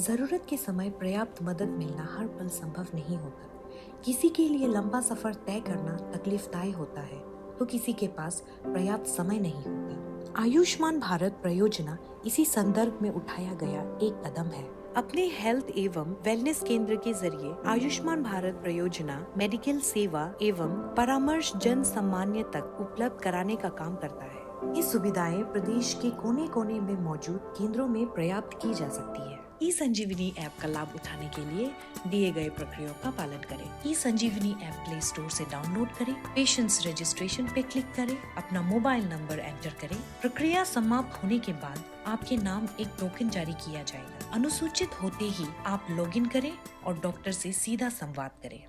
जरूरत के समय पर्याप्त मदद मिलना हर पल संभव नहीं होता। किसी के लिए लंबा सफर तय करना तकलीफदायक होता है, तो किसी के पास पर्याप्त समय नहीं होता। आयुष्मान भारत परियोजना इसी संदर्भ में उठाया गया एक कदम है। अपने हेल्थ एवं वेलनेस केंद्र के जरिए आयुष्मान भारत परियोजना मेडिकल सेवा एवं परामर्श जन सामान्य तक उपलब्ध कराने का काम करता है। ये सुविधाएं प्रदेश के कोने कोने में मौजूद केंद्रों में पर्याप्त की जा सकती है। ई संजीवनी ऐप का लाभ उठाने के लिए दिए गए प्रक्रियाओं का पालन करें। ई संजीवनी ऐप प्ले स्टोर से डाउनलोड करें, पेशेंट्स रजिस्ट्रेशन पे क्लिक करें, अपना मोबाइल नंबर एंटर करें। प्रक्रिया समाप्त होने के बाद आपके नाम एक टोकन जारी किया जाएगा। अनुसूचित होते ही आप लॉगिन करें और डॉक्टर से सीधा संवाद करें।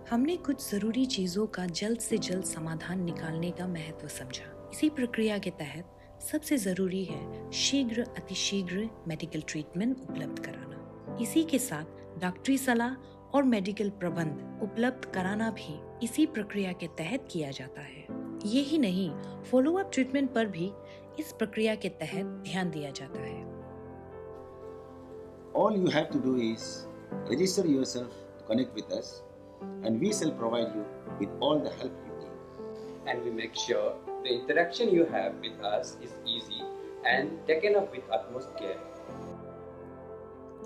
हमने कुछ जरूरी चीजों का जल्द से जल्द समाधान निकालने का महत्व समझा। इसी प्रक्रिया के तहत सबसे जरूरी है शीघ्र अतिशीघ्र मेडिकल ट्रीटमेंट उपलब्ध कराना। इसी के साथ डॉक्टरी सलाह और मेडिकल प्रबंध उपलब्ध कराना भी इसी प्रक्रिया के तहत किया जाता है। यही नहीं, फॉलो अप ट्रीटमेंट पर भी इस प्रक्रिया के तहत ध्यान दिया जाता है। All you have to do is register yourself to connect with us, and we shall provide you with all the help you need. And we make sure the interaction you have with us is easy and taken up with utmost care.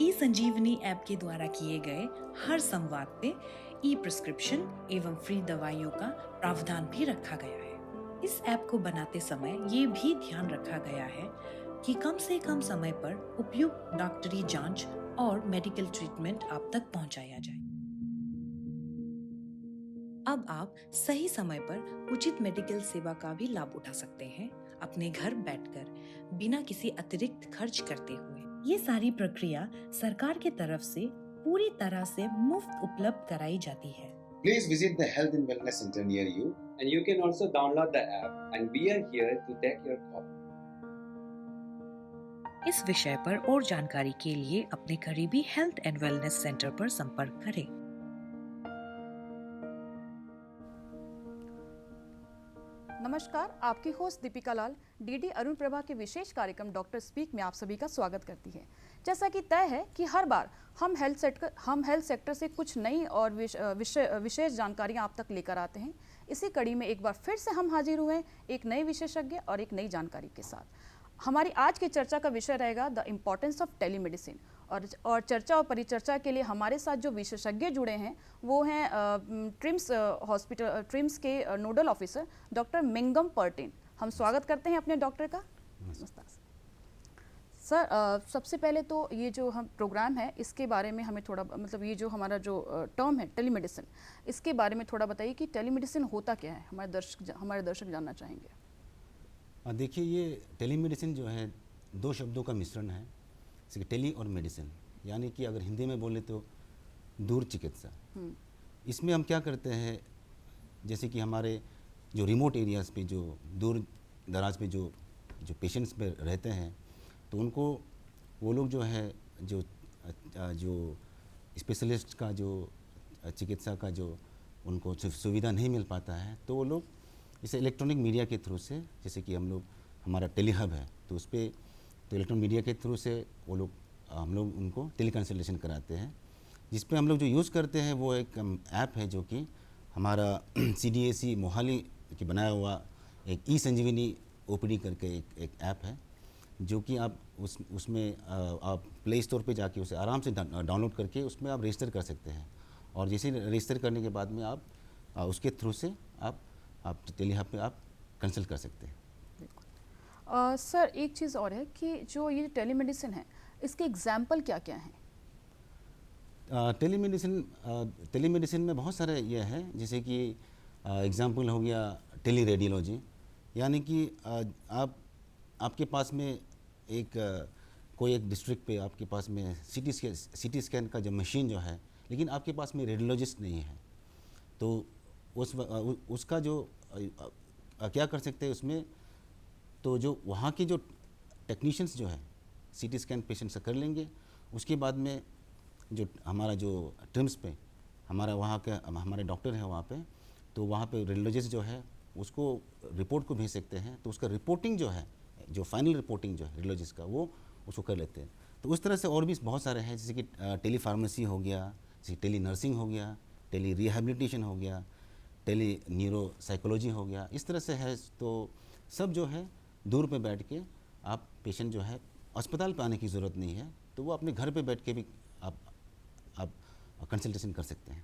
E Sanjeevani app के द्वारा किए गए हर संवाद पे ई prescription एवं free दवाइयों का प्रावधान भी रखा गया है। इस ऐप को बनाते समय ये भी ध्यान रखा गया है कि कम से कम समय पर उपयुक्त डॉक्टरी जांच और मेडिकल ट्रीटमेंट आप तक पहुंचाया जाए। अब आप सही समय पर उचित मेडिकल सेवा का भी लाभ उठा सकते हैं, अपने घर बैठकर, बिना किसी अतिरिक्त खर्च करते हुए। ये सारी प्रक्रिया सरकार के तरफ से पूरी तरह से मुफ्त उपलब्ध कराई जाती है। Please visit the Health and Wellness Center near you. And you can also download the app, and we are here to take your call. इस विषय पर और जानकारी के लिए अपने करीबी हेल्थ एंड वेलनेस सेंटर पर संपर्क करें। नमस्कार, आपकी होस्ट दीपिका लाल डीडी अरुण प्रभा के विशेष कार्यक्रम डॉक्टर स्पीक में आप सभी का स्वागत करती है। जैसा कि तय है कि हर बार हम हेल्थ सेक्टर से कुछ नई और विशेष जानकारियां आप तक लेकर आते हैं। इसी कड़ी में एक बार फिर से हम हाजिर हुए एक नए विशेषज्ञ और एक नई जानकारी के साथ। हमारी आज की चर्चा का विषय रहेगा द इम्पॉर्टेंस ऑफ टेलीमेडिसिन, और चर्चा और परिचर्चा के लिए हमारे साथ जो विशेषज्ञ जुड़े हैं वो हैं ट्रिम्स के nodal officer doctor Mingam Pertin. हम स्वागत करते हैं अपने डॉक्टर का। नमस्कार सर। सबसे पहले तो ये जो हम प्रोग्राम है इसके बारे में हमें थोड़ा ये जो हमारा जो टर्म है टेलीमेडिसिन, इसके बारे में थोड़ा बताइए कि टेलीमेडिसिन होता क्या है, हमारे दर्शक जानना चाहेंगे। देखिए, ये टेलीमेडिसिन जो है दो शब्दों का मिश्रण है, जैसे टेली और मेडिसिन, यानी कि अगर हिंदी में बोले तो दूर चिकित्सा। इसमें हम क्या करते हैं, जैसे कि हमारे जो रिमोट एरियाज़ पे, जो दूर दराज पे जो पेशेंट्स पे रहते हैं, तो उनको वो लोग जो है जो स्पेशलिस्ट का जो चिकित्सा का जो उनको सुविधा नहीं मिल पाता है, तो वो लोग इसे इलेक्ट्रॉनिक मीडिया के थ्रू से, जैसे कि हमारा टेलीहब है, तो उस पर तो इलेक्ट्रॉनिक मीडिया के थ्रू से हम लोग उनको टेली कंसल्टेशन कराते हैं। जिस पे हम लोग जो यूज़ करते हैं वो एक ऐप है जो कि हमारा CDAC मोहाली की बनाया हुआ एक ई संजीवनी OPD करके एक ऐप है, जो कि आप उसमें आप प्ले स्टोर पे जाके उसे आराम से डाउनलोड करके उसमें आप रजिस्टर कर सकते हैं, और जैसे रजिस्टर करने के बाद में आप उसके थ्रू से आप टेलीहब पे आप कंसल्ट कर सकते हैं। सर, एक चीज़ और है कि जो ये टेलीमेडिसिन है इसके एग्जाम्पल क्या क्या हैं? टेलीमेडिसिन में बहुत सारे ये हैं, जैसे कि एग्जाम्पल हो गया टेली रेडियोलॉजी, यानी कि आपके पास में कोई एक डिस्ट्रिक्ट पे आपके पास में सिटी स्कैन का जो मशीन जो है, लेकिन आपके पास में रेडियोलॉजिस्ट नहीं है, तो उसका जो क्या कर सकते हैं उसमें, तो जो वहाँ के जो टेक्नीशियंस जो है CT स्कैन पेशेंट से कर लेंगे। उसके बाद में जो हमारा जो ट्रिम्स पे हमारे डॉक्टर हैं वहाँ पे, तो वहाँ पे रेडियोलॉजिस्ट जो है उसको रिपोर्ट को भेज सकते हैं, तो उसका रिपोर्टिंग जो है, जो फाइनल रिपोर्टिंग जो है रेडियोलॉजिस्ट का, वो उसको कर लेते हैं। तो उस तरह से और भी बहुत सारे हैं, जैसे कि टेली फार्मेसी हो गया, जैसे टेली नर्सिंग हो गया, टेली रिहैबिलिटेशन हो गया, टेली न्यूरो साइकोलॉजी हो गया, इस तरह से है। तो सब जो है दूर पे बैठ के आप पेशेंट जो है अस्पताल पे आने की ज़रूरत नहीं है, तो वो अपने घर पे बैठ के भी आप कंसल्टेशन कर सकते हैं।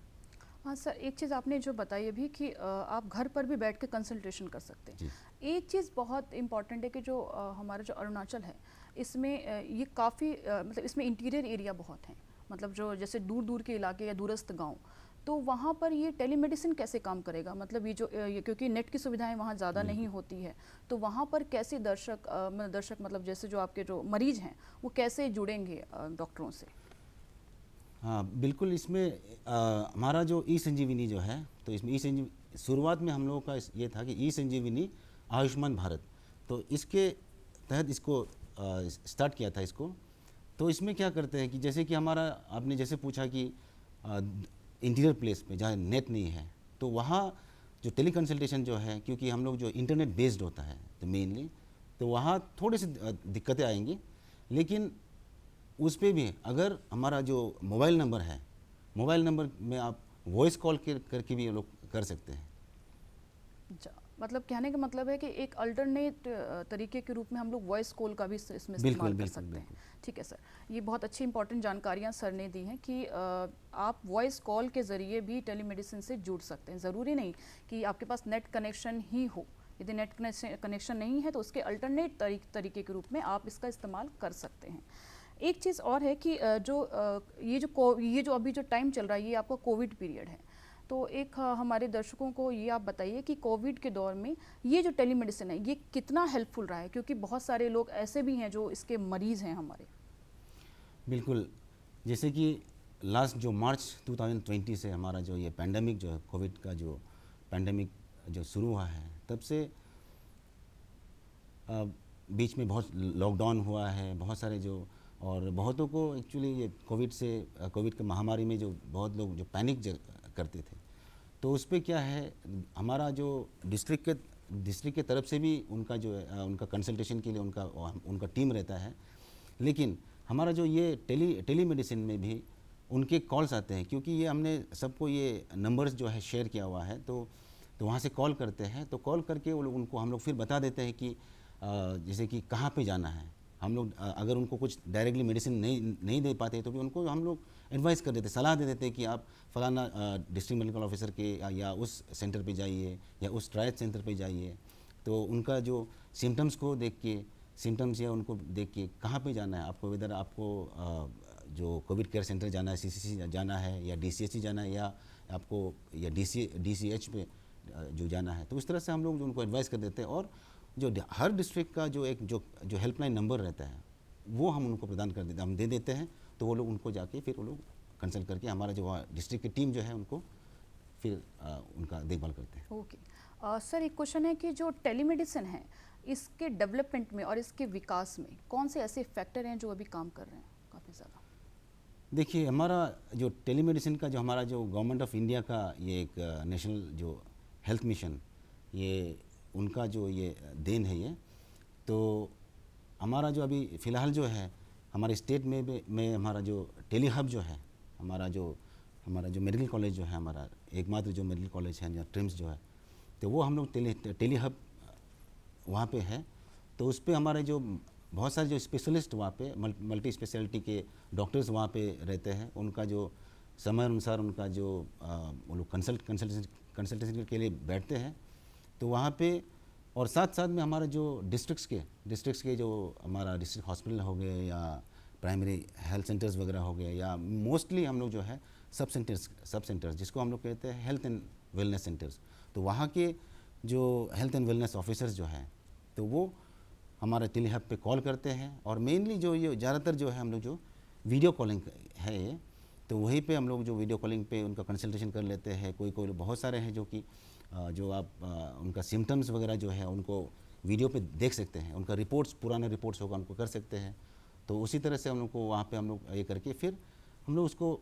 हाँ सर, एक चीज़ आपने जो बताई अभी कि आप घर पर भी बैठ के कंसल्टेशन कर सकते हैं। जी। एक चीज़ बहुत इम्पॉर्टेंट है कि जो हमारा जो अरुणाचल है, इसमें ये काफ़ी मतलब इसमें इंटीरियर एरिया बहुत हैं, मतलब जो जैसे दूर दूर के इलाके या दूरस्थ गांव, तो वहाँ पर ये टेलीमेडिसिन कैसे काम करेगा? मतलब ये जो क्योंकि नेट की सुविधाएं वहाँ ज़्यादा नहीं होती है, तो वहाँ पर कैसे दर्शक मतलब जैसे जो आपके जो मरीज हैं वो कैसे जुड़ेंगे डॉक्टरों से? हाँ बिल्कुल, इसमें हमारा जो ई संजीवनी जो है, तो इसमें ई संजीवनी शुरुआत में हम लोगों का ये था कि ई संजीवनी आयुष्मान भारत, तो इसके तहत इसको स्टार्ट किया था इसको। तो इसमें क्या करते हैं कि जैसे कि हमारा आपने जैसे पूछा कि इंटीरियर प्लेस पे जहाँ नेट नहीं है, तो वहाँ जो टेली कंसल्टेशन जो है, क्योंकि हम लोग जो इंटरनेट बेस्ड होता है तो मेनली, तो वहाँ थोड़ी सी दिक्कतें आएंगी, लेकिन उस पे भी अगर हमारा जो मोबाइल नंबर है, मोबाइल नंबर में आप वॉइस कॉल करके भी लोग कर सकते हैं। मतलब कहने का मतलब है कि एक अल्टरनेट तरीके के रूप में हम लोग वॉइस कॉल का भी इसमें बिल्कुल, इस्तेमाल कर बिल्कुल, सकते हैं। बिल्कुल। ठीक है सर, ये बहुत अच्छी इंपॉर्टेंट जानकारियां सर ने दी हैं कि आप वॉइस कॉल के ज़रिए भी टेलीमेडिसिन से जुड़ सकते हैं। ज़रूरी नहीं कि आपके पास नेट कनेक्शन ही हो, यदि नेट कनेक्शन नहीं है तो उसके अल्टरनेट तरीके के रूप में आप इसका इस्तेमाल कर सकते हैं। एक चीज़ और है कि ये जो अभी जो टाइम चल रहा है, ये आपका कोविड पीरियड है, तो एक हमारे दर्शकों को ये आप बताइए कि कोविड के दौर में ये जो टेलीमेडिसिन है ये कितना हेल्पफुल रहा है, क्योंकि बहुत सारे लोग ऐसे भी हैं जो इसके मरीज़ हैं हमारे। बिल्कुल, जैसे कि लास्ट जो मार्च 2020 से हमारा जो ये पैंडमिक जो है, कोविड का जो पैंडमिक जो शुरू हुआ है, तब से बीच में बहुत लॉकडाउन हुआ है, बहुत सारे जो, और बहुतों को एक्चुअली ये कोविड के महामारी में जो बहुत लोग जो पैनिक करते थे, तो उस पर क्या है, हमारा जो डिस्ट्रिक्ट के तरफ से भी उनका जो है उनका कंसल्टेशन के लिए उनका टीम रहता है। लेकिन हमारा जो ये टेलीमेडिसिन में भी उनके कॉल्स आते हैं, क्योंकि ये हमने सबको ये नंबर्स जो है शेयर किया हुआ है, तो वहाँ से कॉल करते हैं, तो कॉल करके उनको हम लोग फिर बता देते हैं कि जैसे कि कहाँ पे जाना है। हम लोग अगर उनको कुछ डायरेक्टली मेडिसिन नहीं दे पाते तो भी उनको हम लोग एडवाइस कर देते, सलाह दे देते कि आप फलाना डिस्ट्रिक्ट मेडिकल ऑफिसर के या उस सेंटर पे जाइए या उस ट्रायल सेंटर पे जाइए। तो उनका जो सिम्टम्स को देख के, सिम्टम्स या उनको देख के कहाँ पे जाना है आपको, वेदर आपको जो कोविड केयर सेंटर जाना है, CCC जाना है या DCHC जाना है, या आपको या DCH पे जो जाना है, तो उस तरह से हम लोग उनको एडवाइस कर देते हैं। और जो हर डिस्ट्रिक्ट का जो हेल्पलाइन नंबर रहता है वो हम उनको प्रदान कर देते हैं, हम दे देते हैं, तो वो लोग उनको जाके फिर वो लोग कंसल्ट करके हमारा जो डिस्ट्रिक्ट की टीम जो है उनको फिर उनका देखभाल करते हैं। ओके सर, एक क्वेश्चन है कि जो टेलीमेडिसिन है इसके डेवलपमेंट में और इसके विकास में कौन से ऐसे फैक्टर हैं जो अभी काम कर रहे हैं काफ़ी ज़्यादा? देखिए, हमारा जो टेलीमेडिसिन का जो हमारा जो गवर्नमेंट ऑफ इंडिया का ये एक नेशनल जो हेल्थ मिशन, ये उनका जो ये देन है ये, तो हमारा जो अभी फ़िलहाल जो है हमारे स्टेट में हमारा जो टेली हब जो है, हमारा जो मेडिकल कॉलेज जो है, हमारा एकमात्र जो मेडिकल कॉलेज है या ट्रिम्स जो है, तो वो हम लोग टेली हब वहाँ पे है। तो उस पर हमारे जो बहुत सारे जो स्पेशलिस्ट वहाँ पे मल्टी स्पेशलिटी के डॉक्टर्स वहाँ पे रहते हैं, उनका जो समय अनुसार उनका जो वो लोग कंसल्टेशन के लिए बैठते हैं, तो वहाँ पे। और साथ साथ में हमारा जो डिस्ट्रिक्ट्स के जो हमारा डिस्ट्रिक्ट हॉस्पिटल हो गए या प्राइमरी हेल्थ सेंटर्स वगैरह हो गए, या मोस्टली हम लोग जो है सब सेंटर्स जिसको हम लोग कहते हैं हेल्थ एंड वेलनेस सेंटर्स, तो वहाँ के जो हेल्थ एंड वेलनेस ऑफिसर्स जो हैं, तो वो हमारे टेली हब पे कॉल करते हैं। और मेनली जो ये ज़्यादातर जो है हम लोग जो वीडियो कॉलिंग है ये, तो वहीं पे हम लोग जो वीडियो कॉलिंग पे उनका कंसल्टेशन कर लेते हैं। कोई बहुत सारे हैं जो कि जो आप उनका सिम्टम्स वगैरह जो है उनको वीडियो पे देख सकते हैं, उनका पुराना रिपोर्ट्स होगा उनको कर सकते हैं। तो उसी तरह से हम लोग को वहाँ पे हम लोग ये करके फिर हम लोग उसको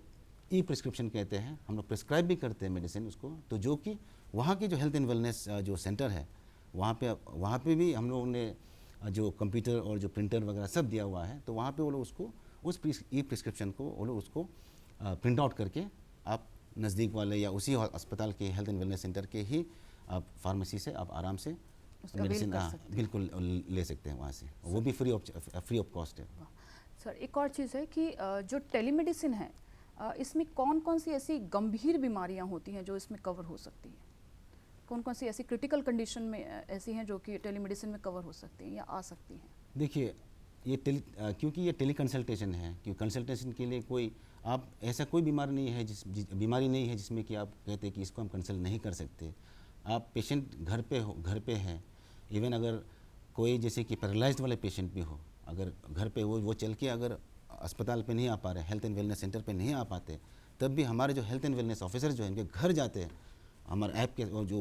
प्रिस्क्रिप्शन कहते हैं, हम लोग प्रिस्क्राइब भी करते हैं मेडिसिन उसको। तो जो कि वहाँ की जो हेल्थ एंड वेलनेस जो सेंटर है वहाँ पे भी हम लोगों ने जो कंप्यूटर और जो प्रिंटर वगैरह सब दिया हुआ है, तो वहाँ पे वो लोग उसको उस ई प्रिस्क्रिप्शन को वो लोग उसको प्रिंट आउट करके आप नज़दीक वाले या उसी अस्पताल के हेल्थ एंड वेलनेस सेंटर के ही आप फार्मेसी से आप आराम से उसका avail मेडिसिन कर सकते हैं। बिल्कुल ले सकते हैं वहाँ से, वो भी फ्री ऑफ कॉस्ट है। सर एक और चीज़ है कि जो टेलीमेडिसिन है इसमें कौन कौन सी ऐसी गंभीर बीमारियां होती हैं जो इसमें कवर हो सकती हैं? कौन कौन सी ऐसी क्रिटिकल कंडीशन में ऐसी हैं जो कि टेलीमेडिसिन में कवर हो सकती हैं या आ सकती हैं? देखिए ये क्योंकि ये टेली कंसल्टेशन है, क्योंकि कंसल्टेशन के लिए कोई आप ऐसा कोई बीमारी नहीं है बीमारी नहीं है जिसमें कि आप कहते हैं कि इसको हम कंसल्ट नहीं कर सकते। आप पेशेंट घर पे हैं, इवन अगर कोई जैसे कि पैरालाइज्ड वाले पेशेंट भी हो, अगर घर पे वो चल के अगर अस्पताल पे नहीं आ पा रहे, हेल्थ एंड वेलनेस सेंटर पे नहीं आ पाते, तब भी हमारे जो हेल्थ एंड वेलनेस ऑफिसर जो है उनके घर जाते हैं। हमारे ऐप के वो जो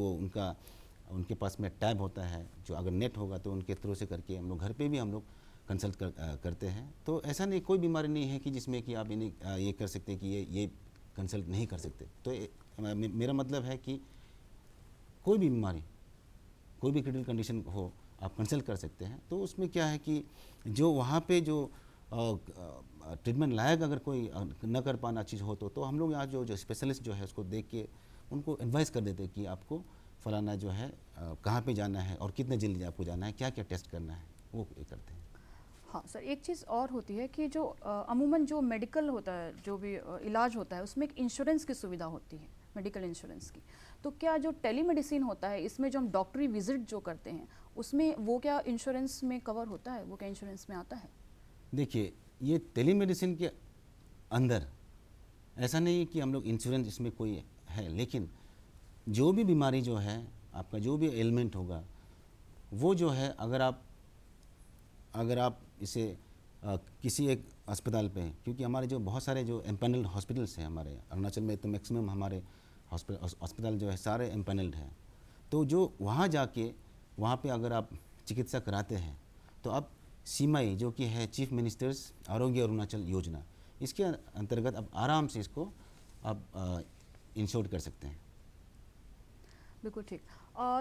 उनके पास में टैब होता है, जो अगर नेट होगा तो उनके थ्रू से करके हम लोग घर पे भी हम लोग कंसल्ट करते हैं। तो ऐसा नहीं, कोई बीमारी नहीं है कि जिसमें कि आप इन्हें ये कर सकते कि ये कंसल्ट नहीं कर सकते। तो मेरा मतलब है कि कोई भी बीमारी, कोई भी क्रिटिकल कंडीशन हो, आप कंसल्ट कर सकते हैं। तो उसमें क्या है कि जो वहाँ पे जो ट्रीटमेंट लायक अगर कोई न कर पाना चीज़ हो तो हम लोग यहाँ जो स्पेशलिस्ट जो है उसको देख के उनको एडवाइस कर देते हैं कि आपको फलाना जो है कहाँ पे जाना है और कितने जल्दी आपको जाना है, क्या क्या टेस्ट करना है, वो ये करते हैं। हाँ सर, एक चीज़ और होती है कि जो अमूमन जो मेडिकल होता है, जो भी इलाज होता है, उसमें एक इंश्योरेंस की सुविधा होती है, मेडिकल इंश्योरेंस की। तो क्या जो टेलीमेडिसिन होता है इसमें जो हम डॉक्टरी विजिट जो करते हैं उसमें वो क्या इंश्योरेंस में कवर होता है, वो क्या इंश्योरेंस में आता है? देखिए ये टेलीमेडिसिन के अंदर ऐसा नहीं है कि हम लोग इंश्योरेंस इसमें कोई है, लेकिन जो भी बीमारी जो है, आपका जो भी एलिमेंट होगा, वो जो है अगर आप इसे किसी एक अस्पताल पे, क्योंकि हमारे जो बहुत सारे जो एम्पैनल्ड हॉस्पिटल्स हैं हमारे अरुणाचल में, तो मैक्सिमम हमारे अस्पताल जो है सारे एम्पैनल्ड हैं। तो जो वहाँ जाके वहाँ पे अगर आप चिकित्सा कराते हैं तो आप सीमाई जो कि है चीफ मिनिस्टर्स आरोग्य अरुणाचल योजना, इसके अंतर्गत आप आराम से इसको आप इंश्योर कर सकते हैं। बिल्कुल ठीक।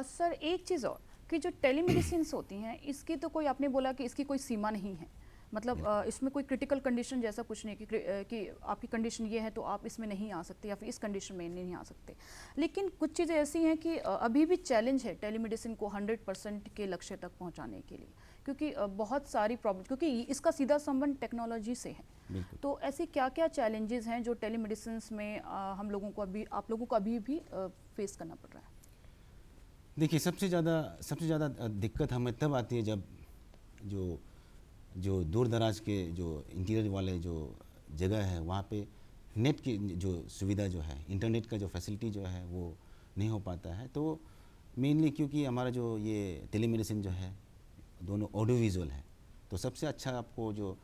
सर एक चीज़ और कि जो टेलीमेडिसिन होती हैं इसकी तो कोई, आपने बोला कि इसकी कोई सीमा नहीं है, मतलब इसमें कोई क्रिटिकल कंडीशन जैसा कुछ नहीं कि आपकी कंडीशन ये है तो आप इसमें नहीं आ सकते या फिर इस कंडीशन में नहीं आ सकते। लेकिन कुछ चीज़ें ऐसी हैं कि अभी भी चैलेंज है टेलीमेडिसिन को 100% के लक्ष्य तक पहुंचाने के लिए, क्योंकि बहुत सारी प्रॉब्लम, क्योंकि इसका सीधा संबंध टेक्नोलॉजी से है। तो ऐसी क्या क्या चैलेंजेस हैं जो टेलीमेडिसिन में आप लोगों को अभी भी फेस करना पड़ रहा है? देखिए सबसे ज़्यादा दिक्कत हमें तब आती है जब जो दूर दराज के जो इंटीरियर वाले जो जगह है वहाँ पे नेट की जो सुविधा जो है, इंटरनेट का जो फैसिलिटी जो है वो नहीं हो पाता है। तो मेनली क्योंकि हमारा जो ये टेलीमेडिसिन जो है दोनों ऑडियो विजुअल है, तो सबसे अच्छा आपको जो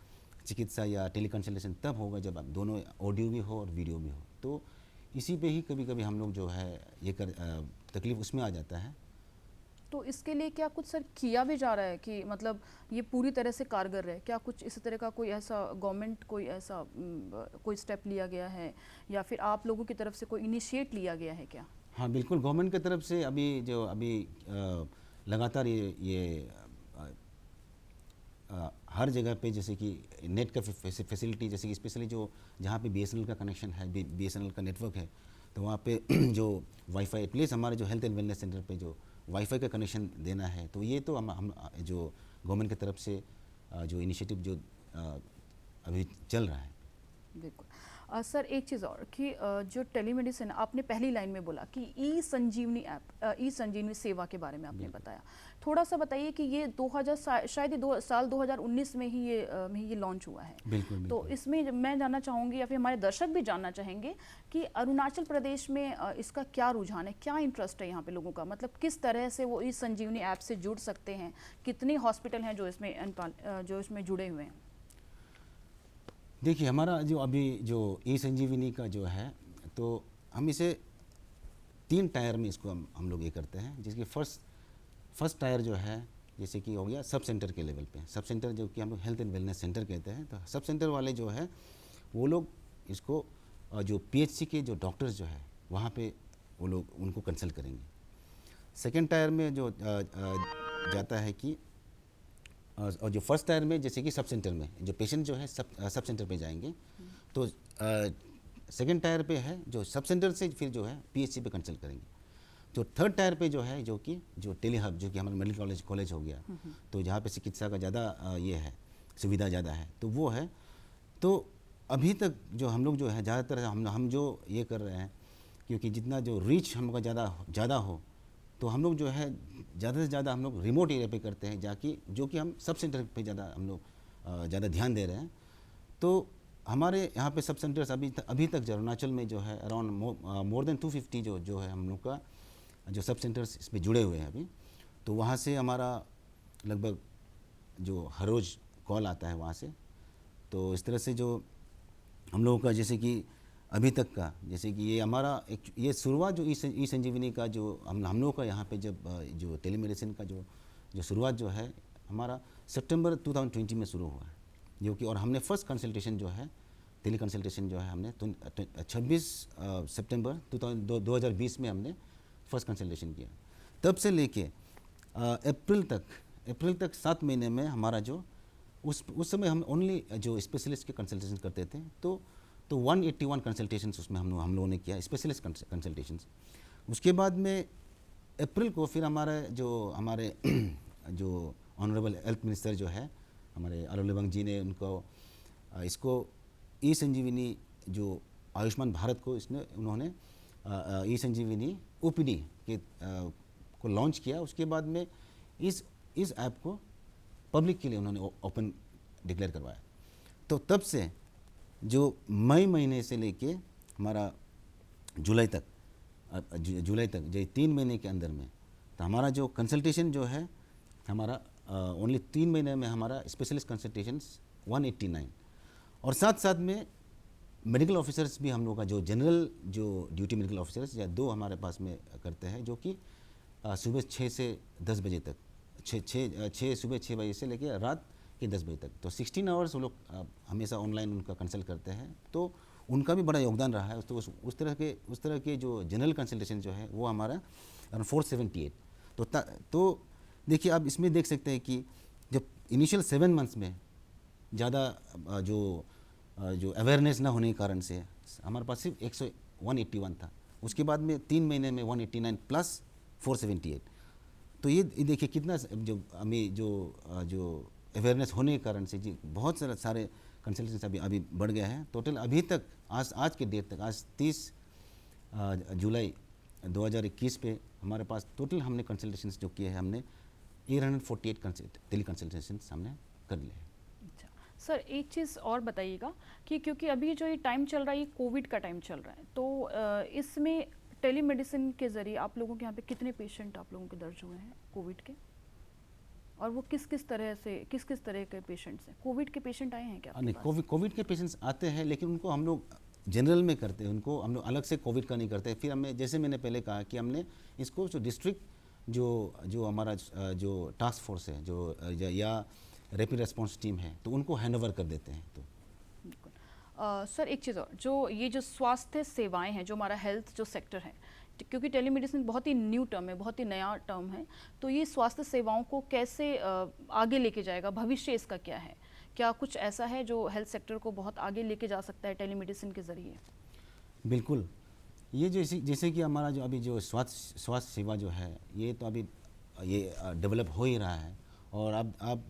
चिकित्सा या टेलीकंसल्टेशन तब होगा जब आप दोनों ऑडियो भी हो और वीडियो भी हो। तो इसी पे ही कभी कभी हम लोग जो है ये तकलीफ उसमें आ जाता है। तो इसके लिए क्या कुछ सर किया भी जा रहा है कि मतलब ये पूरी तरह से कारगर है? क्या कुछ इस तरह का कोई ऐसा गवर्नमेंट कोई स्टेप लिया गया है या फिर आप लोगों की तरफ से कोई इनिशिएट लिया गया है क्या? हाँ बिल्कुल, गवर्नमेंट की तरफ से अभी लगातार ये हर जगह पे जैसे कि नेट का फैसिलिटी, जैसे कि स्पेशली जो जहाँ पे BSNL का कनेक्शन है, BSNL का नेटवर्क है, तो वहाँ पे जो वाईफाई प्लेस हमारे जो हेल्थ एंड वेलनेस सेंटर पे जो वाईफाई का कनेक्शन देना है, तो ये तो हम जो गवर्नमेंट की तरफ से जो इनिशिएटिव जो अभी चल रहा है। बिल्कुल। सर एक चीज़ और कि जो टेलीमेडिसिन आपने पहली लाइन में बोला कि ई संजीवनी ऐप, ई संजीवनी सेवा के बारे में आपने बताया, थोड़ा सा बताइए कि ये 2000 शायद साल 2019 में ही ये लॉन्च हुआ है। बिल्कुल। तो इसमें मैं जानना चाहूँगी या फिर हमारे दर्शक भी जानना चाहेंगे कि अरुणाचल प्रदेश में इसका क्या रुझान है, क्या इंटरेस्ट है यहाँ पे लोगों का, मतलब किस तरह से वो ई संजीवनी ऐप से जुड़ सकते हैं, कितने हॉस्पिटल हैं जो इसमें जुड़े हुए हैं? देखिए हमारा जो अभी जो ई संजीवनी का जो है, तो हम इसे 3 टायर में इसको हम लोग ये करते हैं, जिसकी फर्स्ट टायर जो है जैसे कि हो गया सब सेंटर के लेवल पे। सब सेंटर जो कि हम लोग हेल्थ एंड वेलनेस सेंटर कहते हैं, तो सब सेंटर वाले जो है वो लोग इसको जो PHC के जो डॉक्टर्स जो है वहाँ पे वो लोग उनको कंसल्ट करेंगे। सेकेंड टायर में जो जाता है कि और जो फर्स्ट टायर में जैसे कि सब सेंटर में जो पेशेंट जो है सब सेंटर पे जाएंगे, तो सेकंड टायर पे है जो सब सेंटर से फिर जो है पीएचसी पे कंसल्ट करेंगे। जो थर्ड टायर पे जो है जो टेली हब, जो कि हमारा मेडिकल कॉलेज हो गया, तो जहाँ पे चिकित्सा का ज़्यादा ये है, सुविधा ज़्यादा है, तो वो है। तो अभी तक जो हम लोग जो है ज़्यादातर हम जो ये कर रहे हैं, क्योंकि जितना जो रीच हम लोग का ज़्यादा हो, तो हम लोग जो है ज़्यादा से ज़्यादा हम लोग रिमोट एरिया पे करते हैं जाके, जो कि हम सब सेंटर पे ज़्यादा हम लोग ज़्यादा ध्यान दे रहे हैं। तो हमारे यहाँ पे सब सेंटर्स अभी तक जो अरुणाचल में जो है अराउंड मोर देन 250 जो है हम लोग का जो सब सेंटर्स इसमें जुड़े हुए हैं अभी। तो वहाँ से हमारा लगभग जो हर रोज़ कॉल आता है वहाँ से। तो इस तरह से जो हम लोगों का जैसे कि अभी तक का, जैसे कि ये हमारा ये शुरुआत जो ई संजीवनी का जो हम लोगों का यहाँ पे जब जो टेलीमेडिसिन का जो शुरुआत जो है हमारा सितंबर 2020 में शुरू हुआ है, जो कि और हमने फर्स्ट कंसल्टेशन जो है टेली कंसल्टेशन जो है हमने 26 सितंबर 2020 में हमने फर्स्ट कंसल्टेशन किया। तब से लेके अप्रैल तक 7 महीने में हमारा जो उस समय हम ओनली जो स्पेशलिस्ट के कंसल्टेशन करते थे, तो 181 कंसल्टेशंस उसमें हम लोगों ने किया, स्पेशलिस्ट कंसल्टेशंस। उसके बाद में अप्रैल को फिर हमारे जो ऑनरेबल हेल्थ मिनिस्टर जो है हमारे आलो लिबांग जी ने इसको ई संजीवनी जो आयुष्मान भारत को उन्होंने ई संजीवनी ओपीडी को लॉन्च किया। उसके बाद में इस ऐप को पब्लिक के लिए उन्होंने ओपन डिक्लेयर करवाया। तो तब से जो मई महीने से लेके हमारा जुलाई तक जो 3 महीने के अंदर में, तो हमारा जो कंसल्टेशन जो है हमारा ओनली 3 महीने में हमारा स्पेशलिस्ट कंसल्टेशंस 189, और साथ में मेडिकल ऑफिसर्स भी हम लोग का जो जनरल जो ड्यूटी मेडिकल ऑफिसर्स या 2 हमारे पास में करते हैं, जो कि सुबह 6 से 10 बजे तक, सुबह 6 बजे से लेकर रात के 10 बजे तक, तो 16 आवर्स वो लोग हमेशा ऑनलाइन उनका कंसल्ट करते हैं। तो उनका भी बड़ा योगदान रहा है। तो उस तरह के जो जनरल कंसल्टेशन जो है वो हमारा 478। तो देखिए आप इसमें देख सकते हैं कि जब इनिशियल 7 मंथ्स में ज़्यादा जो अवेयरनेस ना होने के कारण से हमारे पास सिर्फ 181 था। उसके बाद में 3 महीने में 189 प्लस 478। तो ये देखिए कितना जो हमें जो अवेयरनेस होने के कारण से जी बहुत सारे कंसल्टेशन अभी बढ़ गया है। टोटल अभी तक आज के डेट तक, आज 30 जुलाई 2021 पे हमारे पास टोटल हमने कंसल्टेशंस जो किए हैं, हमने 848 टेली कंसल्टेशंस हमने कर लिए हैं। अच्छा सर, एक चीज़ और बताइएगा कि क्योंकि अभी जो ये टाइम चल रहा है, ये कोविड का टाइम चल रहा है, तो इसमें टेलीमेडिसिन के ज़रिए आप लोगों के यहाँ पे कितने पेशेंट आप लोगों के दर्ज हुए हैं कोविड के, और वो किस तरह के पेशेंट्स हैं? कोविड के पेशेंट आए हैं क्या आपके पास? कोविड के पेशेंट्स आते हैं, लेकिन उनको हम लोग जनरल में करते हैं, उनको हम लोग अलग से कोविड का नहीं करते। फिर हमने, जैसे मैंने पहले कहा कि हमने इसको जो डिस्ट्रिक्ट जो हमारा जो टास्क फोर्स है जो या रैपिड रेस्पॉन्स टीम है, तो उनको हैंड ओवर कर देते हैं। तो सर एक चीज़ और, जो स्वास्थ्य सेवाएं हैं, जो हमारा हेल्थ जो सेक्टर है, क्योंकि टेलीमेडिसिन बहुत ही न्यू टर्म है, बहुत ही नया टर्म है, तो ये स्वास्थ्य सेवाओं को कैसे आगे लेके जाएगा? भविष्य इसका क्या है? क्या कुछ ऐसा है जो हेल्थ सेक्टर को बहुत आगे लेके जा सकता है टेलीमेडिसिन के ज़रिए? बिल्कुल, ये जैसे कि हमारा जो अभी जो स्वास्थ्य सेवा जो है, ये तो अभी ये डेवलप हो ही रहा है। और अब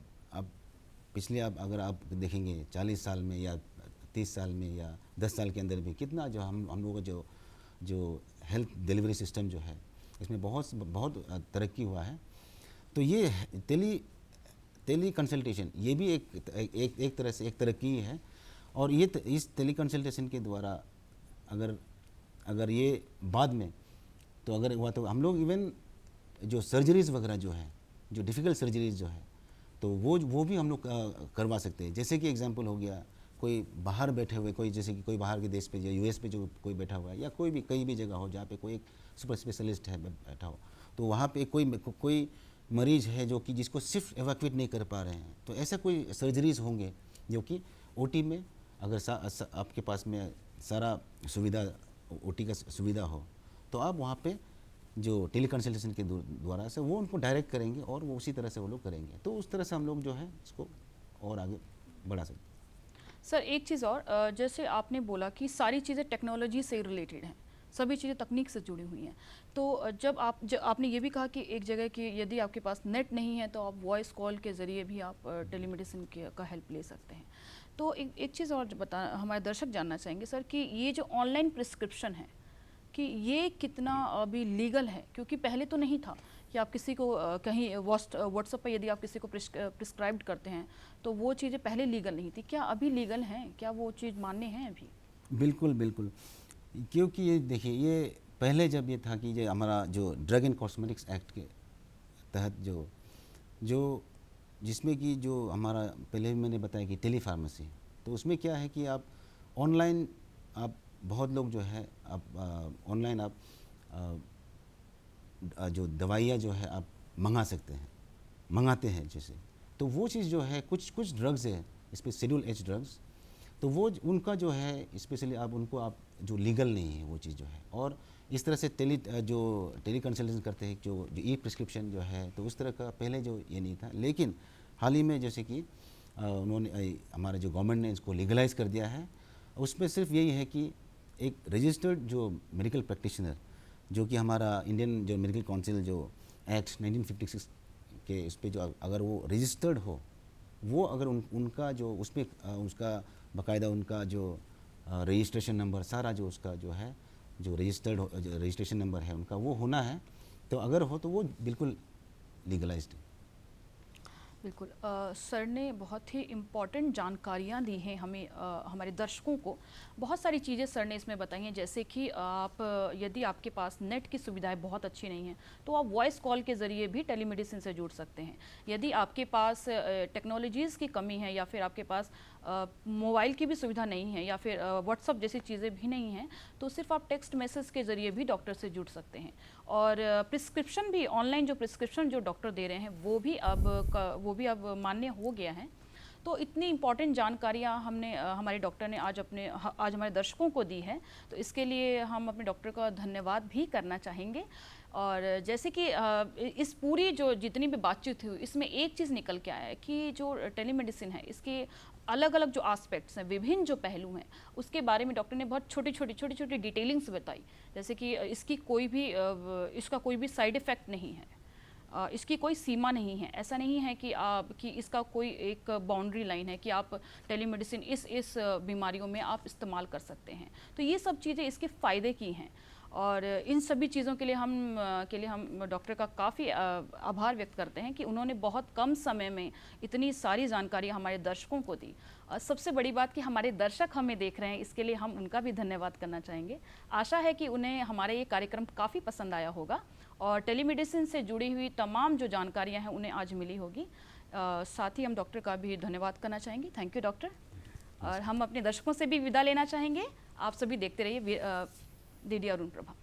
पिछले अगर आप देखेंगे 40 साल में या 30 साल में या 10 साल के अंदर भी कितना जो हम लोगों का जो हेल्थ डिलीवरी सिस्टम जो है, इसमें बहुत तरक्की हुआ है। तो ये टेली कंसल्टेशन ये भी एक तरह से एक तरक्की है। और ये इस टेली कंसल्टेशन के द्वारा अगर ये बाद में तो अगर हुआ तो हम लोग इवन जो सर्जरीज़ वगैरह जो है, जो डिफ़िकल्ट सर्जरीज़ जो है, तो वो भी हम लोग करवा सकते हैं। जैसे कि एग्जांपल हो गया, कोई बाहर बैठे हुए, कोई जैसे कि कोई बाहर के देश पे या यूएस पे जो कोई बैठा हुआ है, या कोई भी कहीं भी जगह हो जहाँ पे कोई एक सुपर स्पेशलिस्ट है बैठा हो, तो वहाँ पे कोई मरीज है जो कि जिसको सिर्फ एवैक्यूएट नहीं कर पा रहे हैं, तो ऐसा कोई सर्जरीज़ होंगे जो कि ओटी में अगर आपके पास में सारा सुविधा ओटी का सुविधा हो, तो आप वहाँ पे जो टेली कंसल्टेशन के द्वारा से वो उनको डायरेक्ट करेंगे और वो उसी तरह से वो लोग करेंगे। तो उस तरह से हम लोग जो है इसको और आगे बढ़ा सकते हैं। सर एक चीज़ और, जैसे आपने बोला कि सारी चीज़ें टेक्नोलॉजी से रिलेटेड हैं, सभी चीज़ें तकनीक से जुड़ी हुई हैं, तो जब आपने ये भी कहा कि एक जगह की यदि आपके पास नेट नहीं है तो आप वॉइस कॉल के ज़रिए भी आप टेलीमेडिसिन का हेल्प ले सकते हैं। तो एक चीज़ और हमारे दर्शक जानना चाहेंगे सर कि ये जो ऑनलाइन प्रिस्क्रिप्शन है कि ये कितना अभी लीगल है, क्योंकि पहले तो नहीं था कि आप किसी को कहीं व्हाट्सएप पर यदि आप किसी को प्रिस्क्राइब करते हैं तो वो चीज़ें पहले लीगल नहीं थी, क्या अभी लीगल हैं, क्या वो चीज़ मान्य है अभी? बिल्कुल बिल्कुल, क्योंकि ये देखिए ये पहले जब ये था कि ये हमारा जो ड्रग एंड कॉस्मेटिक्स एक्ट के तहत जो जिसमें कि जो हमारा पहले मैंने बताया कि टेली फार्मेसी, तो उसमें क्या है कि आप ऑनलाइन आप बहुत लोग जो है आप ऑनलाइन आप जो दवाइयाँ जो है आप मंगाते हैं जैसे, तो वो चीज़ जो है कुछ ड्रग्स है इस पर शेड्यूल एच ड्रग्स, तो वो उनका जो है स्पेशली आप उनको आप जो लीगल नहीं है वो चीज़ जो है, और इस तरह से टेली कंसल्टेशन करते हैं जो ई प्रिस्क्रिप्शन जो है, तो उस तरह का पहले जो ये नहीं था। लेकिन हाल ही में जैसे कि उन्होंने हमारे जो गवर्नमेंट ने इसको लीगलाइज कर दिया है, उसमें सिर्फ यही है कि एक रजिस्टर्ड जो मेडिकल प्रैक्टिशनर जो कि हमारा इंडियन जो मेडिकल काउंसिल जो एक्ट 1956 के इस पर जो अगर वो रजिस्टर्ड हो, वो अगर उनका जो उसमें उसका बाकायदा उनका जो रजिस्ट्रेशन नंबर सारा जो उसका जो है जो रजिस्ट्रेशन नंबर है उनका वो होना है, तो अगर हो तो वो बिल्कुल लीगलाइज्ड है। बिल्कुल, सर ने बहुत ही इम्पॉर्टेंट जानकारियाँ दी हैं हमें, हमारे दर्शकों को बहुत सारी चीज़ें सर ने इसमें बताई हैं, जैसे कि आप यदि आपके पास नेट की सुविधाएं बहुत अच्छी नहीं हैं तो आप वॉइस कॉल के ज़रिए भी टेलीमेडिसिन से जुड़ सकते हैं। यदि आपके पास टेक्नोलॉजीज़ की कमी है या फिर आपके पास मोबाइल की भी सुविधा नहीं है या फिर व्हाट्सअप जैसी चीज़ें भी नहीं हैं, तो सिर्फ आप टेक्स्ट मैसेज के ज़रिए भी डॉक्टर से जुड़ सकते हैं। और प्रिस्क्रिप्शन भी ऑनलाइन जो प्रिस्क्रिप्शन जो डॉक्टर दे रहे हैं वो भी अब मान्य हो गया है। तो इतनी इम्पॉर्टेंट जानकारियाँ हमने हमारे डॉक्टर ने आज हमारे दर्शकों को दी है, तो इसके लिए हम अपने डॉक्टर का धन्यवाद भी करना चाहेंगे। और जैसे कि इस पूरी जो जितनी भी बातचीत हुई इसमें एक चीज़ निकल के आया है कि जो टेलीमेडिसिन है इसके अलग अलग जो एस्पेक्ट्स हैं, विभिन्न जो पहलू हैं, उसके बारे में डॉक्टर ने बहुत छोटी छोटी डिटेलिंग्स बताई, जैसे कि इसका कोई भी साइड इफ़ेक्ट नहीं है, इसकी कोई सीमा नहीं है, ऐसा नहीं है कि इसका कोई एक बाउंड्री लाइन है कि आप टेलीमेडिसिन इस बीमारियों में आप इस्तेमाल कर सकते हैं। तो ये सब चीज़ें इसके फ़ायदे की हैं और इन सभी चीज़ों के लिए हम डॉक्टर का काफ़ी आभार व्यक्त करते हैं कि उन्होंने बहुत कम समय में इतनी सारी जानकारी हमारे दर्शकों को दी। सबसे बड़ी बात कि हमारे दर्शक हमें देख रहे हैं, इसके लिए हम उनका भी धन्यवाद करना चाहेंगे। आशा है कि उन्हें हमारे ये कार्यक्रम काफ़ी पसंद आया होगा और टेलीमेडिसिन से जुड़ी हुई तमाम जो जानकारियाँ हैं उन्हें आज मिली होगी। साथ ही हम डॉक्टर का भी धन्यवाद करना चाहेंगे। Thank you doctor. और हम अपने दर्शकों से भी विदा लेना चाहेंगे। आप सभी देखते रहिए डीडी अरुण प्रभा।